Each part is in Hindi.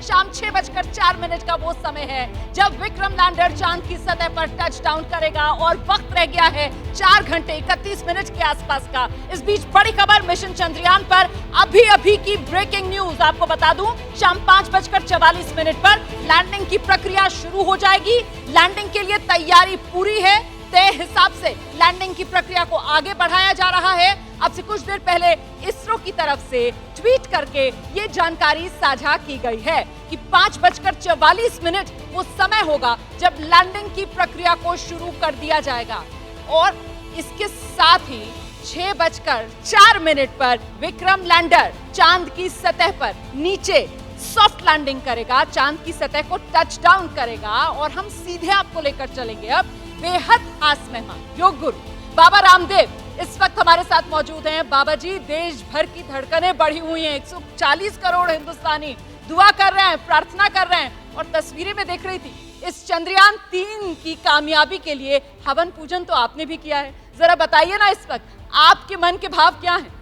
शाम 6:04 का वो समय है जब विक्रम लैंडर चांद की सतह पर टच डाउन करेगा और वक्त रह गया है 4 घंटे 31 मिनट के आसपास का। इस बीच बड़ी खबर मिशन चंद्रयान पर अभी की ब्रेकिंग न्यूज आपको बता दूं, शाम 5:44 पर लैंडिंग की प्रक्रिया शुरू हो जाएगी। लैंडिंग के लिए तैयारी पूरी है, तय हिसाब से लैंडिंग की प्रक्रिया को आगे बढ़ाया जा रहा है। अब से कुछ देर पहले इसरो की तरफ से ट्वीट करके ये जानकारी साझा की गई है कि 5:44 वो समय होगा जब लैंडिंग की प्रक्रिया को शुरू कर दिया जाएगा और इसके साथ ही 6:04 पर विक्रम लैंडर चांद की सतह पर नीचे सॉफ्ट लैंडिंग करेगा, चांद की सतह को टच डाउन करेगा और हम सीधे आपको लेकर चलेंगे अब बेहद खास मेहमान योग गुरु बाबा रामदेव इस वक्त हमारे साथ मौजूद हैं। बाबा जी, देश भर की धड़कनें बढ़ी हुई हैं, 140 करोड़ हिंदुस्तानी दुआ कर रहे हैं, प्रार्थना कर रहे हैं और तस्वीरें में देख रही थी इस चंद्रयान 3 की कामयाबी के लिए हवन पूजन तो आपने भी किया है। जरा बताइए ना इस वक्त आपके मन के भाव क्या हैं?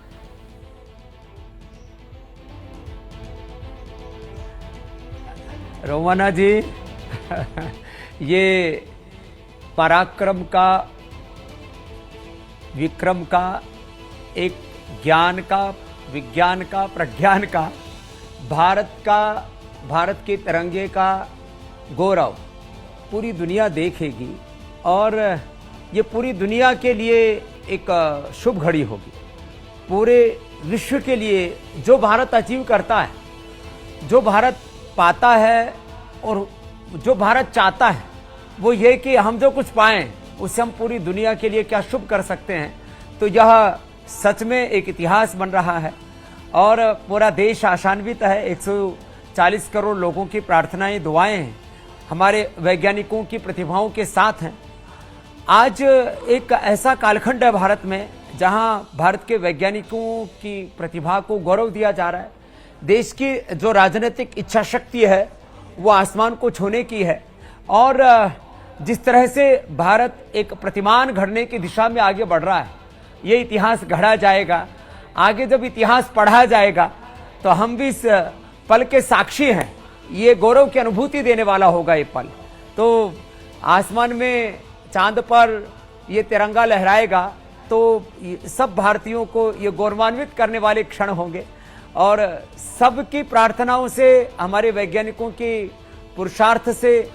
रोमाना जी ये पराक्रम का, विक्रम का, एक ज्ञान का, विज्ञान का, प्रज्ञान का, भारत के तिरंगे का गौरव पूरी दुनिया देखेगी और ये पूरी दुनिया के लिए एक शुभ घड़ी होगी। पूरे विश्व के लिए जो भारत अचीव करता है, जो भारत पाता है और जो भारत चाहता है वो ये कि हम जो कुछ पाएं उससे हम पूरी दुनिया के लिए क्या शुभ कर सकते हैं। तो यह सच में एक इतिहास बन रहा है और पूरा देश आशान्वित है। 140 करोड़ लोगों की प्रार्थनाएं, दुआएं हैं, हमारे वैज्ञानिकों की प्रतिभाओं के साथ हैं। आज एक ऐसा कालखंड है भारत में जहां भारत के वैज्ञानिकों की प्रतिभा को गौरव दिया जा रहा है। देश की जो राजनीतिक इच्छा शक्ति है वो आसमान को छूने की है और जिस तरह से भारत एक प्रतिमान गढ़ने की दिशा में आगे बढ़ रहा है, ये इतिहास गढ़ा जाएगा। आगे जब इतिहास पढ़ा जाएगा तो हम भी इस पल के साक्षी हैं। ये गौरव की अनुभूति देने वाला होगा ये पल। तो आसमान में चांद पर ये तिरंगा लहराएगा तो सब भारतीयों को ये गौरवान्वित करने वाले क्षण होंगे और सबकी प्रार्थनाओं से, हमारे वैज्ञानिकों की पुरुषार्थ से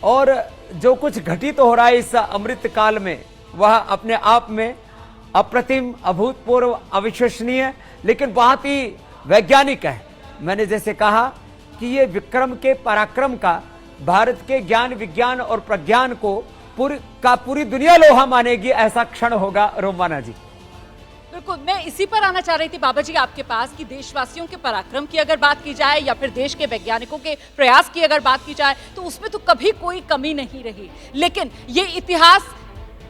और जो कुछ घटित हो रहा है इस अमृत काल में, वह अपने आप में अप्रतिम, अभूतपूर्व, अविश्वसनीय लेकिन बहुत ही वैज्ञानिक है। मैंने जैसे कहा कि ये विक्रम के पराक्रम का, भारत के ज्ञान, विज्ञान और प्रज्ञान को पूरी दुनिया लोहा मानेगी, ऐसा क्षण होगा रोमाना जी। बिल्कुल, मैं इसी पर आना चाह रही थी बाबा जी आपके पास कि देशवासियों के पराक्रम की अगर बात की जाए या फिर देश के वैज्ञानिकों के प्रयास की अगर बात की जाए तो उसमें तो कभी कोई कमी नहीं रही, लेकिन ये इतिहास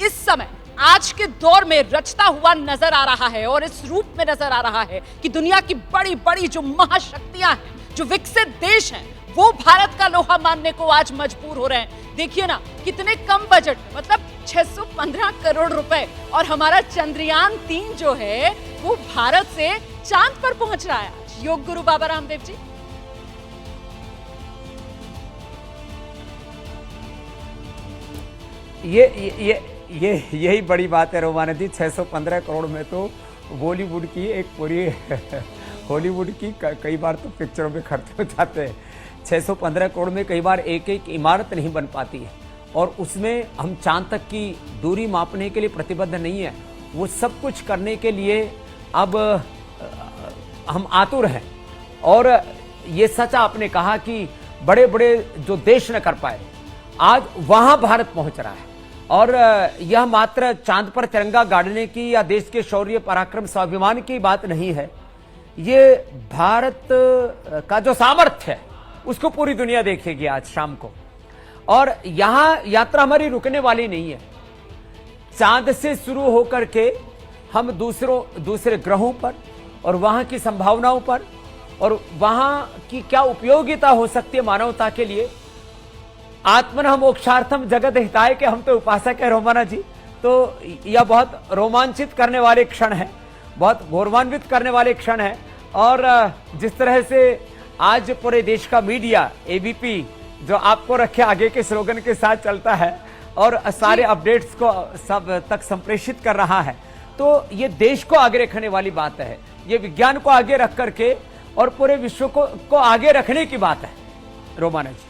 इस समय आज के दौर में रचता हुआ नजर आ रहा है और इस रूप में नजर आ रहा है कि दुनिया की बड़ी बड़ी जो महाशक्तियां हैं, जो विकसित देश हैं, वो भारत का लोहा मानने को आज मजबूर हो रहे हैं। देखिए ना, कितने कम बजट, मतलब 615 करोड़ रुपए और हमारा चंद्रयान 3 जो है वो भारत से चांद पर पहुंच रहा है। योग गुरु बाबा रामदेव जी, यही बड़ी बात है रोमाना जी। 615 करोड़ में तो बॉलीवुड की एक पूरी हॉलीवुड की कई बार तो पिक्चरों में खर्च हो जाते हैं। 615 करोड़ में कई बार एक एक इमारत नहीं बन पाती है और उसमें हम चांद तक की दूरी मापने के लिए प्रतिबद्ध नहीं है। वो सब कुछ करने के लिए अब हम आतुर हैं और ये सच आपने कहा कि बड़े बड़े जो देश न कर पाए, आज वहां भारत पहुंच रहा है और यह मात्र चांद पर तिरंगा गाड़ने की या देश के शौर्य, पराक्रम, स्वाभिमान की बात नहीं है। ये भारत का जो सामर्थ्य है उसको पूरी दुनिया देखेगी आज शाम को और यहां यात्रा हमारी रुकने वाली नहीं है। चांद से शुरू होकर के हम दूसरे ग्रहों पर और वहां की संभावनाओं पर और वहां की क्या उपयोगिता हो सकती है मानवता के लिए, आत्मनः मोक्षार्थम जगत हिताय के हम तो उपासक है रोमाना जी। तो यह बहुत रोमांचित करने वाले क्षण है, बहुत गौरवान्वित करने वाले क्षण है और जिस तरह से आज पूरे देश का मीडिया एबीपी जो आपको रखे आगे के स्लोगन के साथ चलता है और सारे अपडेट्स को सब तक संप्रेषित कर रहा है, तो ये देश को आगे रखने वाली बात है, ये विज्ञान को आगे रख करके और पूरे विश्व को आगे रखने की बात है। रोमाना जी,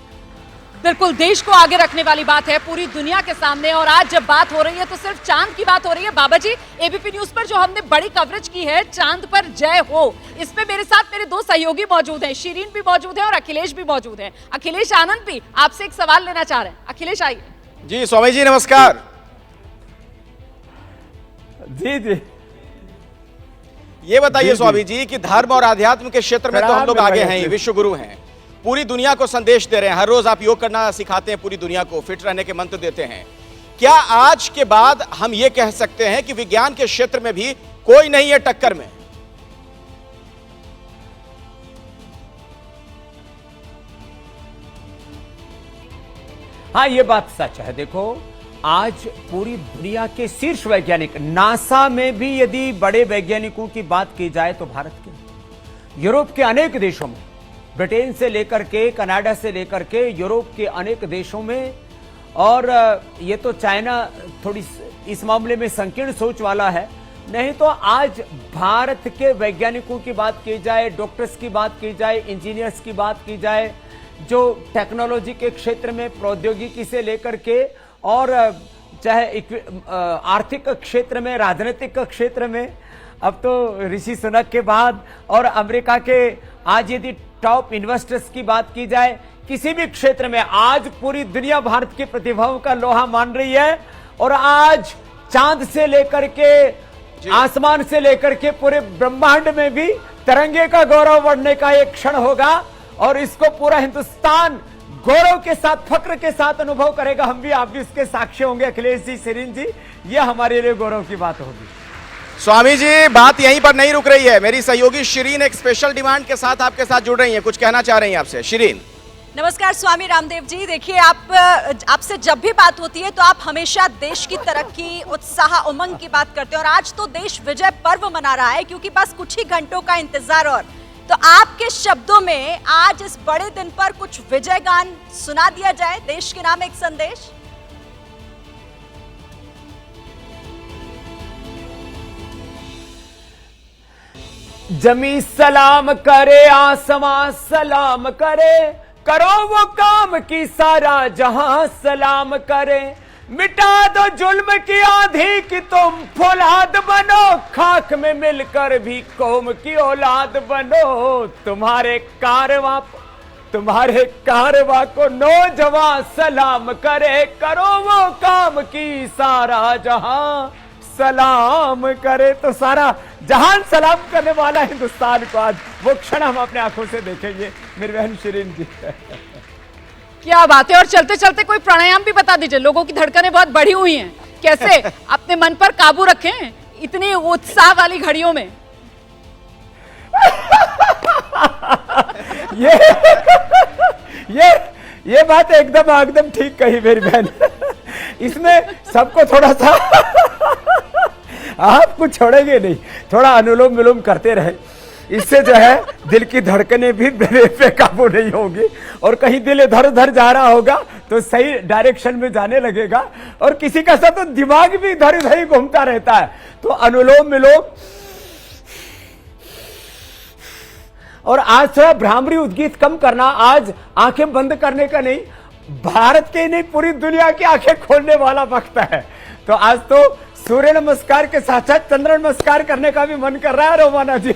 बिल्कुल देश को आगे रखने वाली बात है पूरी दुनिया के सामने। और आज जब बात हो रही है तो सिर्फ चांद की बात हो रही है। बाबा जी, एबीपी न्यूज पर जो हमने बड़ी कवरेज की है चांद पर जय हो, इसमें मेरे साथ मेरे दो सहयोगी मौजूद हैं, शिरीन भी मौजूद है और अखिलेश भी मौजूद है। अखिलेश आनंद भी आपसे एक सवाल लेना चाह रहे हैं। अखिलेश आइए। जी स्वामी जी नमस्कार। जी जी, ये बताइए स्वामी जी कि धर्म और आध्यात्म के क्षेत्र में तो हम लोग आगे हैं, विश्व गुरु हैं, पूरी दुनिया को संदेश दे रहे हैं, हर रोज आप योग करना सिखाते हैं, पूरी दुनिया को फिट रहने के मंत्र देते हैं। क्या आज के बाद हम ये कह सकते हैं कि विज्ञान के क्षेत्र में भी कोई नहीं है टक्कर में? हाँ, ये बात सच है। देखो, आज पूरी दुनिया के शीर्ष वैज्ञानिक, नासा में भी यदि बड़े वैज्ञानिकों की बात की जाए तो भारत के, यूरोप के अनेक देशों में, ब्रिटेन से लेकर के, कनाडा से लेकर के, यूरोप के अनेक देशों में, और ये तो चाइना थोड़ी इस मामले में संकीर्ण सोच वाला है, नहीं तो आज भारत के वैज्ञानिकों की बात की जाए, डॉक्टर्स की बात की जाए, इंजीनियर्स की बात की जाए, जो टेक्नोलॉजी के क्षेत्र में प्रौद्योगिकी से लेकर के और चाहे आर्थिक क्षेत्र में, राजनीतिक क्षेत्र में, अब तो ऋषि सुनक के बाद और अमेरिका के आज यदि टॉप इन्वेस्टर्स की बात की जाए, किसी भी क्षेत्र में आज पूरी दुनिया भारत की प्रतिभाओं का लोहा मान रही है। और आज चांद से लेकर के आसमान से लेकर के पूरे ब्रह्मांड में भी तिरंगे का गौरव बढ़ने का एक क्षण होगा और इसको पूरा हिंदुस्तान गौरव के साथ, फक्र के साथ अनुभव करेगा। हम भी, आप भी इसके साक्षी होंगे। अखिलेश जी, शिरीन जी, ये हमारे लिए गौरव की बात होगी। स्वामी जी, बात यहीं पर नहीं रुक रही है। मेरी सहयोगी शिरीन एक स्पेशल डिमांड के साथ आपके साथ जुड़ रही हैं, कुछ कहना चाह रही हैं आपसे। शिरीन, नमस्कार स्वामी रामदेव जी। देखिए, आपसे जब भी बात होती है तो आप हमेशा देश की तरक्की, उत्साह, उमंग की बात करते हैं और आज तो देश विजय पर्व मना रहा है क्योंकि बस कुछ ही घंटों का इंतजार। और तो आपके शब्दों में आज इस बड़े दिन पर कुछ विजय गान सुना दिया जाए, देश के नाम एक संदेश। जमी सलाम करे, आसमां सलाम करे, करो वो काम की सारा जहां सलाम करे, मिटा दो जुल्म की आंधी की तुम फौलाद बनो, खाक में मिलकर भी कौम की औलाद बनो, तुम्हारे कारवां को नौजवान सलाम करे, करो वो काम की सारा जहां सलाम करे। तो सारा जहान सलाम करने वाला हिंदुस्तान को आज वो क्षण हम अपने आंखों से देखेंगे। मेरी बहन शिरीन जी, क्या बात है। और चलते चलते कोई प्राणायाम भी बता दीजिए, लोगों की धड़कनें बहुत बढ़ी हुई हैं, कैसे अपने मन पर काबू रखें इतनी उत्साह वाली घड़ियों में। ये बात एकदम ठीक कही मेरी बहन। इसमें सबको थोड़ा सा आप कुछ छोड़ेंगे नहीं, थोड़ा अनुलोम विलोम करते रहे, इससे जो है दिल की धड़कनें भी पे काबू नहीं होगी और कहीं दिल इधर उधर जा रहा होगा तो सही डायरेक्शन में जाने लगेगा और किसी का सा तो दिमाग भी इधर उधर ही घूमता रहता है। तो अनुलोम विलोम और आज थोड़ा भ्रामरी उद्गीत कम करना, आज आंखें बंद करने का नहीं, भारत के नहीं पूरी दुनिया की आंखें खोलने वाला वक्त है। तो आज तो सूर्य नमस्कार के साथ साथ चंद्र नमस्कार करने का भी मन कर रहा है रोमाना जी।